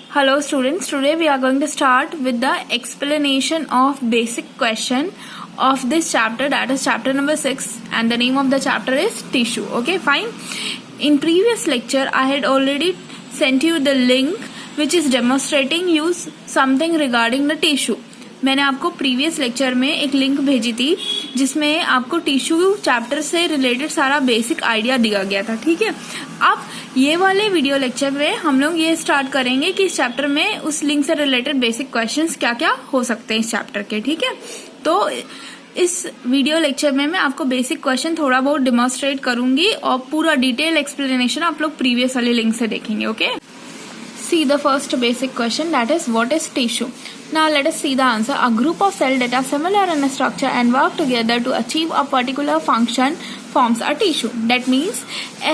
Hello students, today we are going to start with the explanation of basic question of this chapter, that is chapter number 6, and the name of the chapter is tissue. Okay, fine. In previous lecture I had already sent you the link which is demonstrating you something regarding the tissue. मैंने आपको previous lecture में एक link भेजी थी जिसमें आपको tissue chapter से related सारा बेसिक आइडिया दिया गया था. ठीक है, अब ये वाले वीडियो लेक्चर में हम लोग ये स्टार्ट करेंगे कि इस चैप्टर में उस लिंक से रिलेटेड बेसिक क्वेश्चंस क्या क्या हो सकते हैं इस चैप्टर के. ठीक है, तो इस वीडियो लेक्चर में मैं आपको बेसिक क्वेश्चन थोड़ा बहुत डिमॉन्स्ट्रेट करूंगी और पूरा डिटेल एक्सप्लेनेशन आप लोग प्रीवियस वाले लिंक से देखेंगे. Okay, see the first basic question, that is what is tissue. Now let us see the answer. A group of cells that are similar in structure and work together to achieve a particular function forms a tissue. That means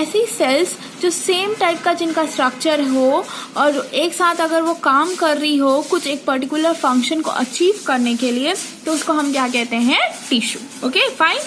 ऐसी cells जो same type का जिनका structure हो और एक साथ अगर वो काम कर रही हो कुछ एक पर्टिकुलर फंक्शन को अचीव करने के लिए, तो उसको हम क्या कहते हैं? Tissue. Okay, fine.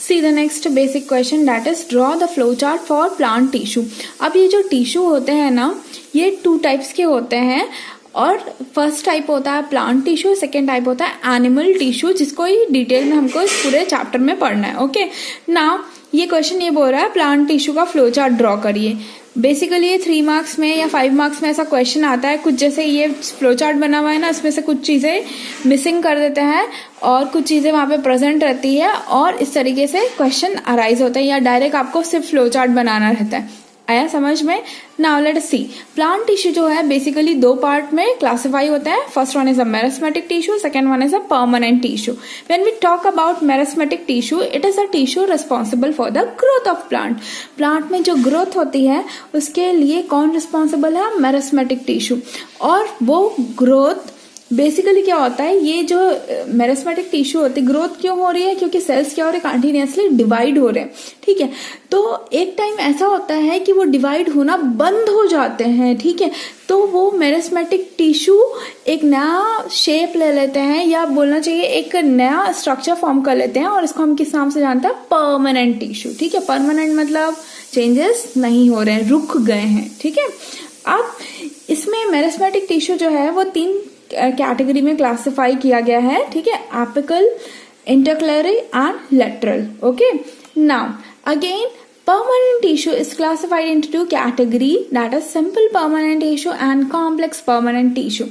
See the next basic question, that is draw the flow chart for plant tissue. अब ये जो टिश्यू होते हैं ना, ये 2 टाइप्स के होते हैं और फर्स्ट टाइप होता है प्लांट टिश्यू, सेकेंड टाइप होता है एनिमल टिश्यू, जिसको ही डिटेल में हमको इस पूरे चैप्टर में पढ़ना है. ओके, नाउ ये क्वेश्चन ये बोल रहा है प्लांट टिश्यू का फ्लो चार्ट ड्रॉ करिए. बेसिकली ये 3 मार्क्स में या 5 मार्क्स में ऐसा क्वेश्चन आता है. कुछ जैसे ये फ्लो चार्ट बना हुआ है ना, इसमें से कुछ चीजें मिसिंग कर देते हैं और कुछ चीजें वहां पे प्रेजेंट रहती है और इस तरीके से क्वेश्चन अराइज होता है, या डायरेक्ट आपको सिर्फ फ्लो चार्ट बनाना रहता है. आया समझ में? Now let us see. Plant tissue जो है बेसिकली 2 पार्ट में क्लासिफाई होता है. First one is a meristematic tissue, second one is a permanent tissue. When we talk about meristematic tissue, it is a tissue responsible for the growth of plant. Plant में जो growth होती है उसके लिए कौन responsible है? Meristematic tissue. और वो ग्रोथ बेसिकली क्या होता है, ये जो मेरिस्मेटिक टिश्यू होती है, ग्रोथ क्यों हो रही है? क्योंकि सेल्स क्या हो रहे हैं? कंटिन्यूअसली डिवाइड हो रहे हैं. ठीक है, तो एक टाइम ऐसा होता है कि वो डिवाइड होना बंद हो जाते हैं. ठीक है, तो वो मेरिस्मेटिक टिश्यू एक नया शेप ले लेते हैं, या बोलना चाहिए एक नया स्ट्रक्चर फॉर्म कर लेते हैं, और इसको हम किस नाम से जानते हैं? Permanent tissue. ठीक है, परमानेंट मतलब चेंजेस नहीं हो रहे हैं, रुक गए हैं. ठीक है, अब इसमें मेरिस्मेटिक टिश्यू जो है वो 3 कैटेगरी में क्लासिफाई किया गया है. ठीक है, apical, intercalary and lateral. Okay, now again permanent tissue is classified into 2 category, that is simple permanent tissue and complex permanent tissue.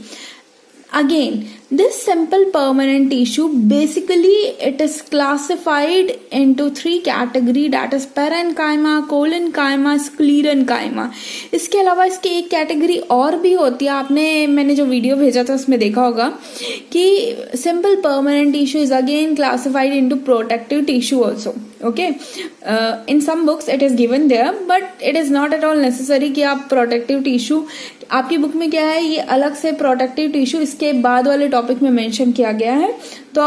Again, this simple permanent tissue basically it is classified into 3 category, that is parenchyma, collenchyma, sclerenchyma. इसके अलावा इसकी एक category और भी होती है. मैंने जो वीडियो भेजा था उसमें देखा होगा कि simple permanent tissue is again classified into protective tissue also. Okay, in some books it is given there, but it is not at all necessary कि आप protective tissue, आपकी बुक में क्या है, ये अलग से प्रोटेक्टिव टिश्यू इसके बाद वाले टॉपिक में मेंशन किया गया है. तो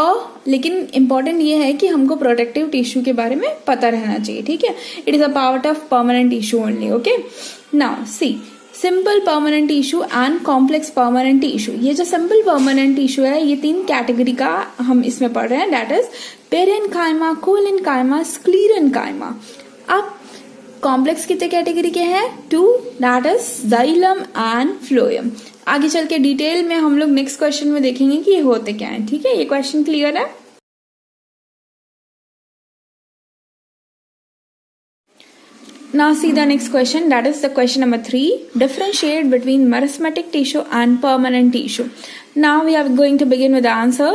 लेकिन इम्पोर्टेंट ये है कि हमको प्रोटेक्टिव टिश्यू के बारे में पता रहना चाहिए. ठीक है, it is a part of permanent tissue only. Okay, now see simple permanent tissue and complex permanent tissue. ये जो सिंपल परमानेंट टिश्यू है ये 3 कैटेगरी का हम इसमें पढ़ रहे हैं, दैट इज पेरेन्काइमा, कोलेन्काइमा, स्क्लीरेन्काइमा. अब कॉम्प्लेक्स कितने कैटेगरी के हैं? 2, that is xylem and phloem. आगे चल के डिटेल में हम लोग नेक्स्ट क्वेश्चन में देखेंगे कि ये होते क्या है. ठीक है, ये क्वेश्चन क्लियर है? Now see the next question, that is the question number 3. Differentiate between merismatic tissue and permanent tissue. Now we are going to begin with the answer.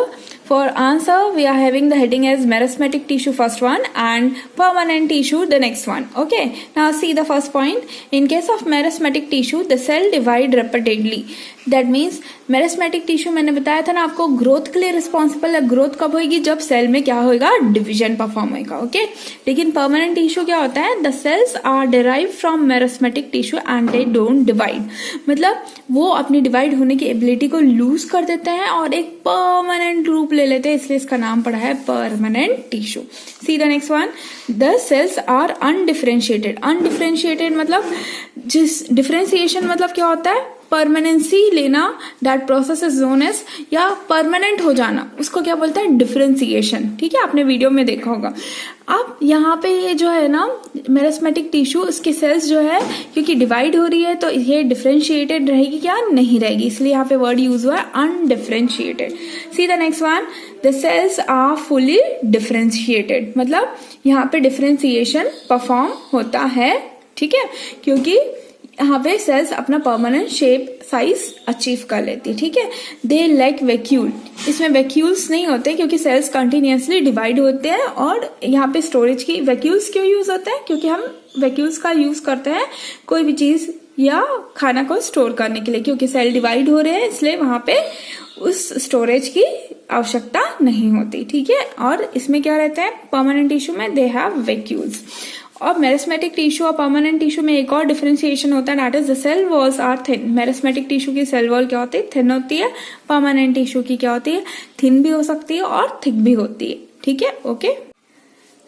For answer, we are having the heading as merismatic tissue first one and permanent tissue the next one. Okay, now see the first point. In case of merismatic tissue, the cell divide repeatedly. That means meristematic tissue मैंने बताया था ना आपको, growth के लिए responsible है. Growth कब होगी? जब सेल में क्या होगा? डिवीजन परफॉर्म होगा. ओके, लेकिन परमानेंट टिश्यू क्या होता है? The cells are derive from meristematic tissue and they don't divide. मतलब वो अपनी डिवाइड होने की एबिलिटी को लूज कर देते हैं और एक परमानेंट रूप ले लेते हैं, इसलिए इसका नाम पड़ा है permanent tissue. See the next one. The cells are undifferentiated. Undifferentiated मतलब जिस डिफरेंशिएशन मतलब क्या होता है? परमानेंसी लेना, that process is known as, या परमानेंट हो जाना, उसको क्या बोलते हैं, डिफरेंशिएशन। ठीक है, आपने वीडियो में देखा होगा। अब यहाँ पे ये जो है ना मेरिस्टेमेटिक टिश्यू, उसकी सेल्स जो है क्योंकि डिवाइड हो रही है तो ये डिफरेंशिएटेड रहेगी क्या, नहीं रहेगी, इसलिए यहाँ पे वर्ड यूज हुआ है undifferentiated. See the next one, the cells are fully differentiated, मतलब यहाँ पे डिफरेंशिएशन परफॉर्म होता है। ठीक है, क्योंकि यहाँ पे सेल्स अपना परमानेंट शेप साइज अचीव कर लेती है। ठीक है, दे लाइक वैक्यूल, इसमें वैक्यूल्स नहीं होते क्योंकि सेल्स कंटिन्यूअसली डिवाइड होते हैं। और यहाँ पे स्टोरेज की वैक्यूल्स क्यों यूज होते हैं, क्योंकि हम वैक्यूल्स का यूज करते हैं कोई भी चीज या खाना को स्टोर करने के लिए, क्योंकि सेल डिवाइड हो रहे हैं इसलिए वहां पे उस स्टोरेज की आवश्यकता नहीं होती। ठीक है, और इसमें क्या रहता है, परमानेंट टिश्यू में दे हैव वैक्यूल्स। और मेरिस्टेमेटिक टिश्यू और परमानेंट टिश्यू में एक और डिफरेंशिएशन होता है, that is the cell walls are thin. Meristematic tissue की सेल वॉल क्या होती है, थिन होती है। परमानेंट टिश्यू की क्या होती है, थिन भी हो सकती है और थिक भी होती है। ठीक है, okay.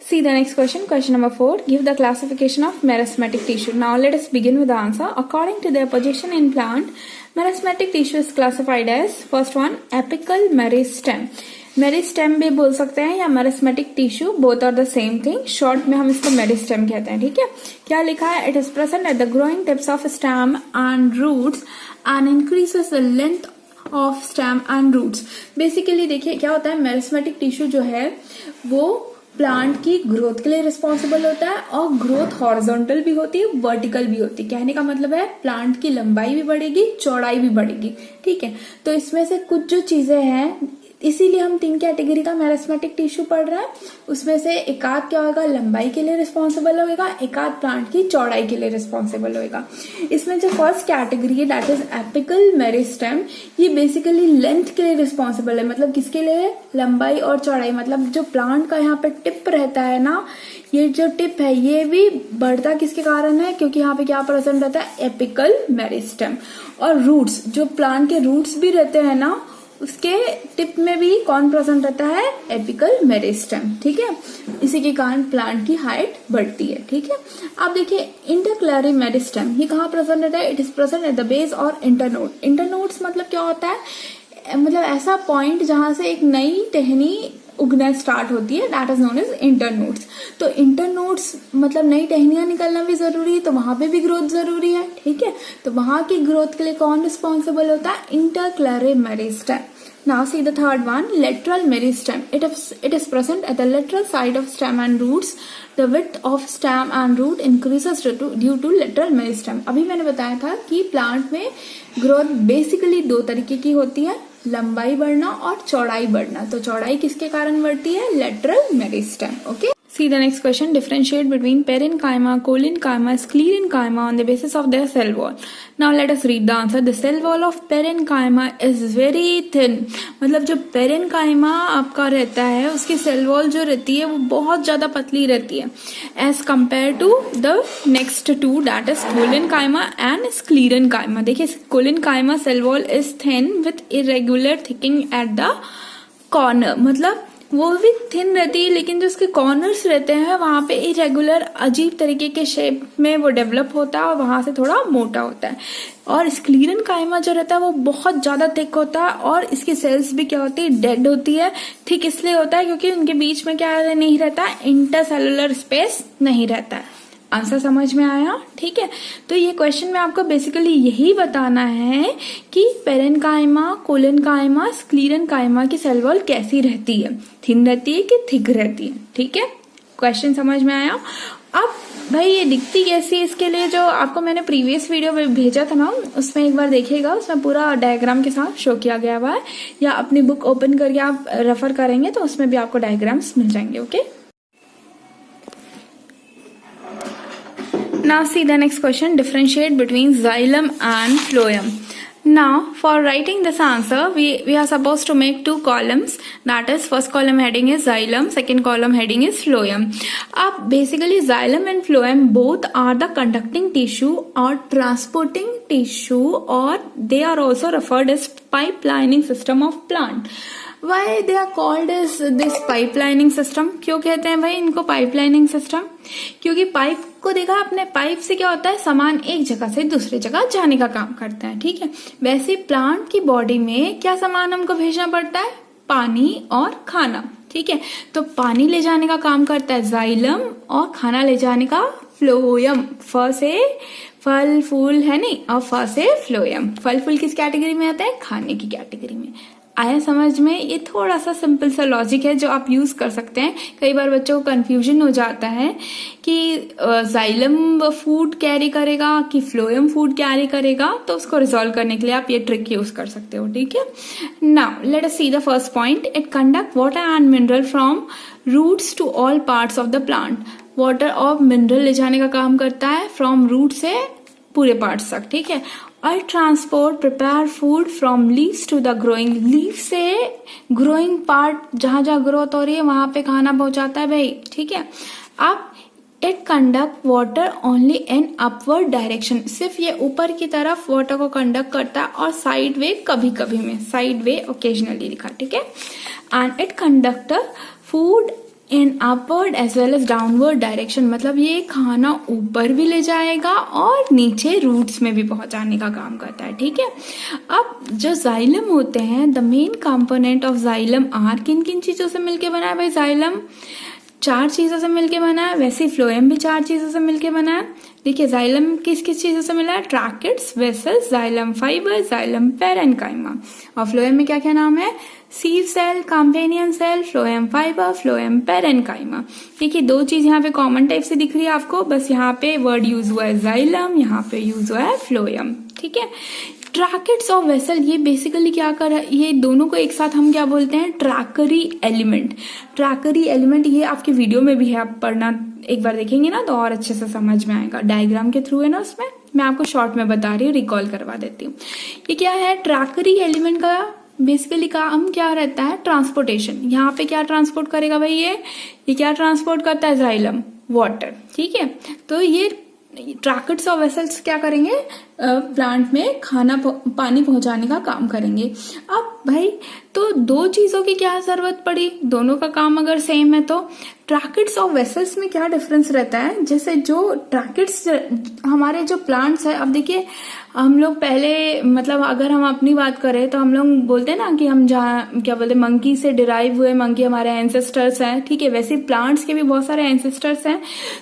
See the next question, question number 4. Give the classification of meristematic tissue. Now let us begin with the answer. According to their position in plant, meristematic tissue is classified as, first one, apical meristem. Meristem भी बोल सकते हैं या meristematic tissue, both are the same thing. Short में हम इसको meristem कहते हैं। ठीक है, क्या लिखा है, it is present at the growing tips of stem and roots and increases the length of stem and roots. Basically देखिए क्या होता है, मेरिस्टेमेटिक टिश्यू जो है वो प्लांट की ग्रोथ के लिए रिस्पॉन्सिबल होता है, और ग्रोथ हॉरिजॉन्टल भी होती है, वर्टिकल भी होती है। कहने का मतलब है प्लांट की लंबाई भी बढ़ेगी, चौड़ाई भी बढ़ेगी। ठीक है, तो इसमें से कुछ जो चीजें हैं, इसीलिए हम 3 कैटेगरी का मेरिस्टेमेटिक टिश्यू पढ़ रहे हैं। उसमें से एक आध क्या होगा, लंबाई के लिए रिस्पॉन्सिबल होगा, एक आध प्लांट की चौड़ाई के लिए रिस्पॉन्सिबल होगा। इसमें जो फर्स्ट कैटेगरी है दैट इज एपिकल मेरिस्टेम, ये बेसिकली लेंथ के लिए रिस्पॉन्सिबल है। मतलब किसके लिए, लंबाई और चौड़ाई। मतलब जो प्लांट का यहाँ पे टिप रहता है ना, ये जो टिप है ये भी बढ़ता किसके कारण है, क्योंकि यहाँ पे क्या प्रेजेंट रहता है, एपिकल मेरिस्टेम। और रूट्स, जो प्लांट के रूट्स भी रहते हैं ना, उसके टिप में भी कौन प्रेजेंट रहता है, एपिकल मेरिस्टेम। ठीक है, इसी के कारण प्लांट की हाइट बढ़ती है। ठीक है, आप देखिए इंटरक्लैरी मेरिस्टेम, ये कहाँ प्रेजेंट रहता है, it is present at the base और इंटरनोड। इंटरनोड्स मतलब क्या होता है, मतलब ऐसा पॉइंट जहां से एक नई टहनी उगना स्टार्ट होती है, that is known as internodes. तो इंटरनोड्स मतलब नई टहनियां निकलना भी जरूरी है, तो वहां पे भी ग्रोथ जरूरी है। ठीक है, तो वहां की ग्रोथ के लिए कौन रिस्पॉन्सिबल होता है, इंटरक्लैरी meristem. Now see the third one, lateral meristem. It is present at the lateral side of stem and roots. The width of stem and root increases due to lateral meristem. अभी मैंने बताया था कि plant में growth basically 2 तरीके की होती है, लंबाई बढ़ना और चौड़ाई बढ़ना। तो चौड़ाई किसके कारण बढ़ती है, lateral meristem. Okay, see the next question, differentiate between parenchyma, collenchyma, sclerenchyma on the basis of their cell wall. Now let us read the answer. The cell wall of parenchyma is very thin. मतलब जो parenchyma आपका रहता है उसकी cell wall जो रहती है वो बहुत ज्यादा पतली रहती है as compared to the next two, that is collenchyma and sclerenchyma. देखिए collenchyma cell wall is thin with irregular thickening at the corner, मतलब वो भी थिन रहती है लेकिन जो उसके कॉर्नर्स रहते हैं वहां पे इरेगुलर अजीब तरीके के शेप में वो डेवलप होता है और वहां से थोड़ा मोटा होता है। और स्क्लीरेनकाइमा जो रहता है वो बहुत ज्यादा थिक होता है और इसकी सेल्स भी क्या होती है, डेड होती है। थिक इसलिए होता है क्योंकि उनके बीच में क्या नहीं रहता, इंटरसेलुलर स्पेस नहीं रहता है। आंसर समझ में आया? ठीक है, तो ये क्वेश्चन में आपको बेसिकली यही बताना है कि पेरेनकाइमा, कोलेनकाइमा, स्क्लीरेनकाइमा की सेल वॉल कैसी रहती है, थिन रहती है कि थिक रहती है। ठीक है, क्वेश्चन समझ में आया? अब भाई ये दिखती कैसी है, इसके लिए जो आपको मैंने प्रीवियस वीडियो में भेजा था ना, उसमें एक बार देखिएगा, उसमें पूरा डायग्राम के साथ शो किया गया हुआ है, या अपनी बुक ओपन करके आप रेफर करेंगे तो उसमें भी आपको डायग्राम्स मिल जाएंगे। Okay, now see the next question, differentiate between xylem and phloem. Now for writing this answer we are supposed to make 2 columns, that is first column heading is xylem, second column heading is phloem. अब basically xylem and phloem both are the conducting tissue or transporting tissue, or they are also referred as pipe lining system of plant. Why they are called is this pipelining system? क्यों कहते हैं भाई इनको pipelining system? क्योंकि pipe को देखा आपने, pipe से क्या होता है, सामान एक जगह से दूसरे जगह जाने का काम करता है, ठीक है। वैसे प्लांट की बॉडी में क्या सामान हमको भेजना पड़ता है? पानी और खाना, ठीक है। तो पानी ले जाने का काम करता है जाइलम और खाना ले जाने का फ्लोएम। फ से फल फूल है नहीं, और फ से फ्लोएम। फल फूल किस कैटेगरी में आता है? खाने की कैटेगरी में। आया समझ में? ये थोड़ा सा सिंपल सा लॉजिक है जो आप यूज कर सकते हैं। कई बार बच्चों को कंफ्यूजन हो जाता है कि जाइलम फूड कैरी करेगा कि फ्लोएम फूड कैरी करेगा, तो उसको रिजॉल्व करने के लिए आप ये ट्रिक यूज कर सकते हो, ठीक है। Now let us see the first point. It conduct water and mineral from roots to all parts of the plant. Water और मिनरल ले जाने का काम करता है फ्रॉम रूट से पूरे पार्ट्स तक, ठीक है। और transport prepare food from leaves to the growing. Leave से ग्रोइंग पार्ट, जहां जहां ग्रोथ हो रही है वहां पे खाना पहुंचाता है भाई, ठीक है। अब it conduct water only in upward direction. सिर्फ ये ऊपर की तरफ वाटर को कंडक्ट करता है और साइड वे कभी कभी में, साइड वे ओकेजनली लिखा, ठीक है। And it conduct food in upward as well as downward direction. मतलब ये खाना ऊपर भी ले जाएगा और नीचे रूट्स में भी पहुंचाने का काम करता है, ठीक है। अब जो जाइलम होते हैं, the main component of xylem are, किन किन चीजों से मिलके बना है भाई जाइलम? 4 चीजों से मिलके बना है। वैसे फ्लोएम भी 4 चीजों से मिलके बना है। देखिए जाइलम किस किस चीजों से मिला है? Tracheids, vessels, xylem fibre, xylem parenchyma. और फ्लोएम में क्या क्या नाम है? Sieve cell, companion cell, phloem fibre, phloem parenchyma. देखिए 2 चीज यहाँ पे कॉमन टाइप से दिख रही है आपको, बस यहाँ पे वर्ड यूज हुआ है जाइलम, यहाँ पे यूज हुआ है फ्लोएम, ठीक है। ट्रैकेट्स और वेसल, ये बेसिकली क्या कर, ये दोनों को एक साथ हम क्या बोलते हैं? ट्रैकरी एलिमेंट। ट्रैकरी एलिमेंट ये आपके वीडियो में भी है, आप पढ़ना एक बार देखेंगे ना तो और अच्छे से समझ में आएगा। डायग्राम के थ्रू है ना उसमें, मैं आपको शॉर्ट में बता रही हूँ, रिकॉल करवा देती हूँ। ये क्या है? ट्रैकरी एलिमेंट का बेसिकली काम क्या रहता है? ट्रांसपोर्टेशन। यहाँ पे क्या ट्रांसपोर्ट करेगा भाई? ये क्या ट्रांसपोर्ट करता है? जाइलम, वाटर, ठीक है। तो ये ट्रैकेट्स और वेसल्स क्या करेंगे? प्लांट में खाना पानी पहुंचाने का काम करेंगे। अब भाई तो 2 चीजों की क्या जरूरत पड़ी? दोनों का काम अगर सेम है तो ट्रैकेट्स और वेसल्स में क्या डिफरेंस रहता है? जैसे जो ट्रैकेट्स हमारे जो प्लांट्स है, अब देखिए हम लोग पहले, मतलब अगर हम अपनी बात करें तो हम लोग बोलते हैं ना कि हम जहाँ क्या बोलते हैं, मंकी से डिराइव हुए, मंकी हमारे एंसेस्टर्स हैं, ठीक है। वैसे प्लांट्स के भी बहुत सारे एंसेस्टर्स हैं।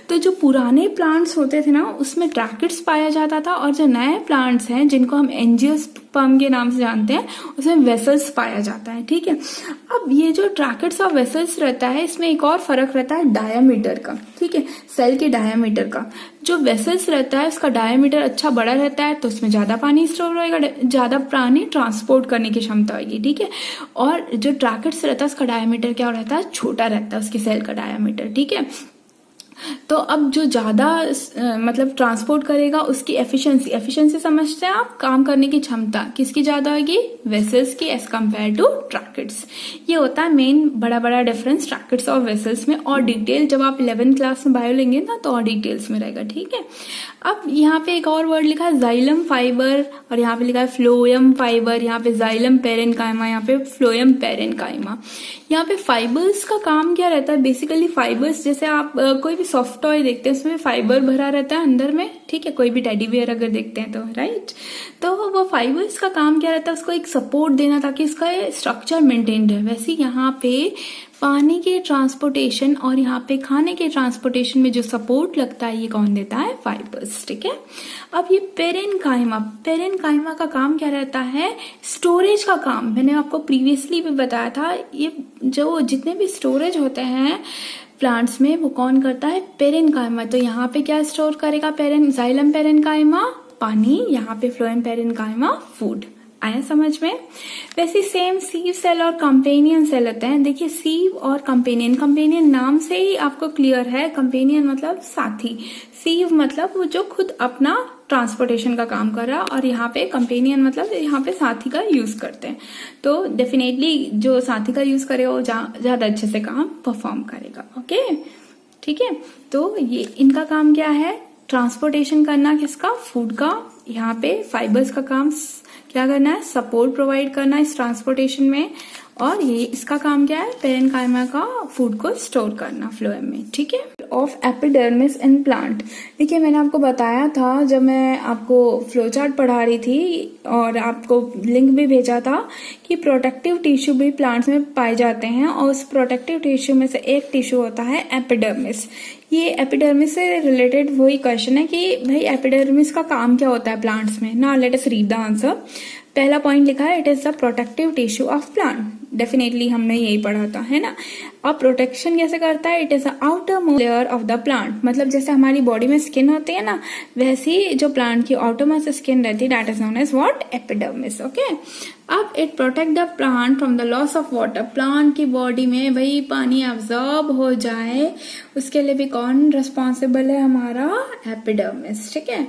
तो जो पुराने प्लांट्स होते थे ना उसमें ट्रैकेट्स पाया जाता था, और जो नए प्लांट्स हैं जिनको हम एंजियोस्पर्म के नाम से जानते हैं उसमें वेसल्स पाया जाता है, ठीक है। अब ये जो ट्रैकेट्स और वेसल्स रहता है इसमें एक और फर्क रहता है डायामीटर का, ठीक है। सेल के डायामीटर का। जो वेसल्स रहता है उसका डायामीटर अच्छा बड़ा रहता है तो उसमें ज्यादा पानी स्टोर होएगा, ज्यादा पानी ट्रांसपोर्ट करने की क्षमता होगी, ठीक है। और जो ट्रैकेट्स रहता है उसका डायामीटर क्या रहता है? छोटा रहता है उसके सेल का डायामीटर, ठीक है। तो अब जो ज्यादा मतलब ट्रांसपोर्ट करेगा उसकी एफिशिएंसी समझते हैं आप? काम करने की क्षमता किसकी ज्यादा होगी? वेसल्स की एज कम्पेयर टू ट्रैकेट्स। ये होता है मेन बड़ा बड़ा डिफरेंस ट्रैकेट्स और वेसल्स में। और डिटेल जब आप 11th क्लास में बायो लेंगे ना तो और डिटेल्स में रहेगा, ठीक है। अब यहाँ पे एक और वर्ड लिखा है जाइलम फाइबर, और यहाँ पे लिखा है फ्लोएम फाइबर, यहाँ पे जाइलम पैरेन्काइमा, यहाँ पे फ्लोएम पैरेन्काइमा। यहाँ पे फाइबर्स का काम क्या रहता है? बेसिकली फाइबर्स, जैसे आप कोई भी सॉफ्ट टॉय देखते हैं उसमें फाइबर भरा रहता है अंदर में, ठीक है। कोई भी टेडी बियर अगर देखते हैं तो, राइट। तो वो फाइबर्स का काम क्या रहता है? उसको एक सपोर्ट देना ताकि इसका स्ट्रक्चर मेंटेन रहे। वैसे यहाँ पे पानी के ट्रांसपोर्टेशन और यहाँ पे खाने के ट्रांसपोर्टेशन में जो सपोर्ट लगता है ये कौन देता है? फाइबर्स, ठीक है। अब ये पैरेन्काइमा का काम क्या रहता है? स्टोरेज का काम। मैंने आपको प्रीवियसली भी बताया था, ये जो जितने भी स्टोरेज होते हैं प्लांट्स में वो कौन करता है? पैरेन्काइमा। तो यहाँ पे क्या स्टोर करेगा? जाइलम पैरेन्काइमा पानी, यहाँ पे फ्लोएम पैरेन्काइमा फूड। आया समझ में? वैसे सेम सीव सेल और कंपेनियन सेल होते हैं। देखिए सीव और कंपेनियन नाम से ही आपको क्लियर है। कंपेनियन मतलब साथी, सीव मतलब वो जो खुद अपना ट्रांसपोर्टेशन का काम कर रहा, और यहाँ पे कंपेनियन मतलब यहाँ पे साथी का यूज करते हैं। तो डेफिनेटली जो साथी का यूज करेगा वो ज्यादा अच्छे से काम परफॉर्म करेगा, ओके, ठीक है। तो ये इनका काम क्या है? ट्रांसपोर्टेशन करना किसका? फूड का। यहाँ पे फाइबर्स का काम क्या करना है? सपोर्ट प्रोवाइड करना इस ट्रांसपोर्टेशन में। और ये इसका काम क्या है, पेरेन्काइमा का फूड को स्टोर करना फ्लोएम में, ठीक है। ऑफ एपिडर्मिस इन प्लांट, देखिए मैंने आपको बताया था जब मैं आपको फ्लो चार्ट पढ़ा रही थी और आपको लिंक भी भेजा था कि प्रोटेक्टिव टिश्यू भी प्लांट्स में पाए जाते हैं, और उस प्रोटेक्टिव टिश्यू में से एक टिश्यू होता है एपिडर्मिस। ये एपिडर्मिस से रिलेटेड वही क्वेश्चन है कि भाई एपिडर्मिस का काम क्या होता है प्लांट्स में ना। Let us read the answer. पहला पॉइंट लिखा है it is the protective tissue of plant, definitely हमने यही पढ़ा था, है ना। और प्रोटेक्शन कैसे करता है, it is the outer most layer of the plant, मतलब जैसे हमारी बॉडी में स्किन होती है ना, वैसी जो प्लांट की आउटर मोस्ट स्किन रहती है that is known as what, epidermis, okay. अब it protect the plant from the loss of water, plant की बॉडी में वही पानी एब्जॉर्ब हो जाए उसके लिए भी कौन रिस्पॉन्सिबल है, हमारा एपिडर्मिस, ठीक है।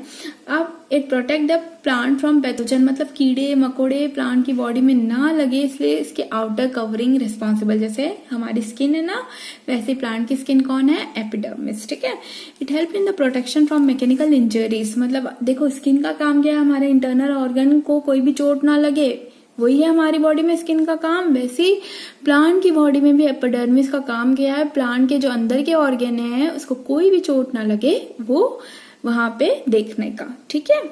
अब it protect the plant from pathogen, मतलब कीड़े मकोड़े प्लांट की बॉडी में ना लगे, इसलिए इसके आउटर कवरिंग रिस्पॉन्सिबल, जैसे हमारी स्किन है ना वैसे प्लांट की स्किन कौन है, एपिडर्मिस, ठीक है। It help in the protection from mechanical injuries, मतलब देखो स्किन का काम क्या है, हमारे इंटरनल ऑर्गन को कोई भी चोट ना लगे, वही है हमारी बॉडी में स्किन का काम। वैसे ही प्लांट की बॉडी में भी एपिडर्मिस का काम क्या है, प्लांट के जो अंदर के ऑर्गन है उसको कोई भी चोट ना लगे वो वहां पे देखने का, ठीक है।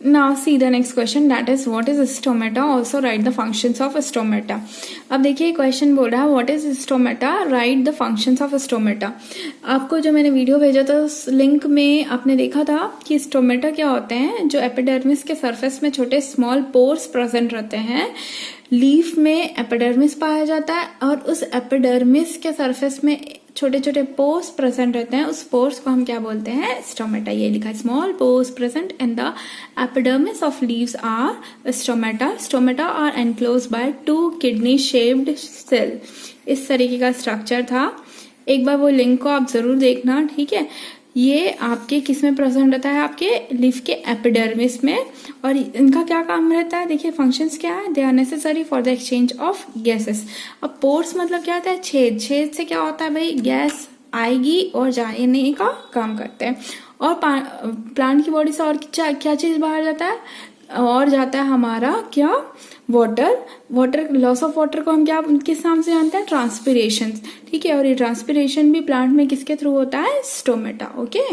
Now see the next question, that is what is stomata, also write the functions of stomata। अब देखिए क्वेश्चन बोल रहा है what is stomata, write the functions of stomata। आपको जो मैंने वीडियो भेजा था उस लिंक में आपने देखा था कि स्टोमेटा क्या होते हैं, जो एपिडर्मिस के सरफेस में छोटे स्मॉल पोर्स प्रेजेंट रहते हैं। लीफ में एपिडर्मिस पाया जाता है और उस एपिडर्मिस के सरफेस में छोटे छोटे पोर्स प्रेजेंट रहते हैं, उस पोर्स को हम क्या बोलते हैं, स्टोमेटा। ये लिखा है small pores present in the epidermis of leaves are stomata. Stomata are enclose by 2 kidney shaped cell. इस तरीके का स्ट्रक्चर था, एक बार वो लिंक को आप जरूर देखना, ठीक है। ये आपके किस में प्रेजेंट रहता है, आपके लीफ के एपिडर्मिस में, और इनका क्या काम रहता है, देखिए फंक्शंस क्या है, they are necessary for the exchange of gases. अब पोर्स मतलब क्या होता है, छेद, छेद से क्या होता है भाई, गैस आएगी और जाने का काम करते हैं। और प्लांट की बॉडी से और क्या चीज बाहर जाता है, और जाता है हमारा क्या, water. Water, loss of water को हम क्या किस नाम से जानते हैं, ट्रांसपिरेशन, ठीक है। और ये ट्रांसपिरेशन भी प्लांट में किसके थ्रू होता है, स्टोमेटा, ओके।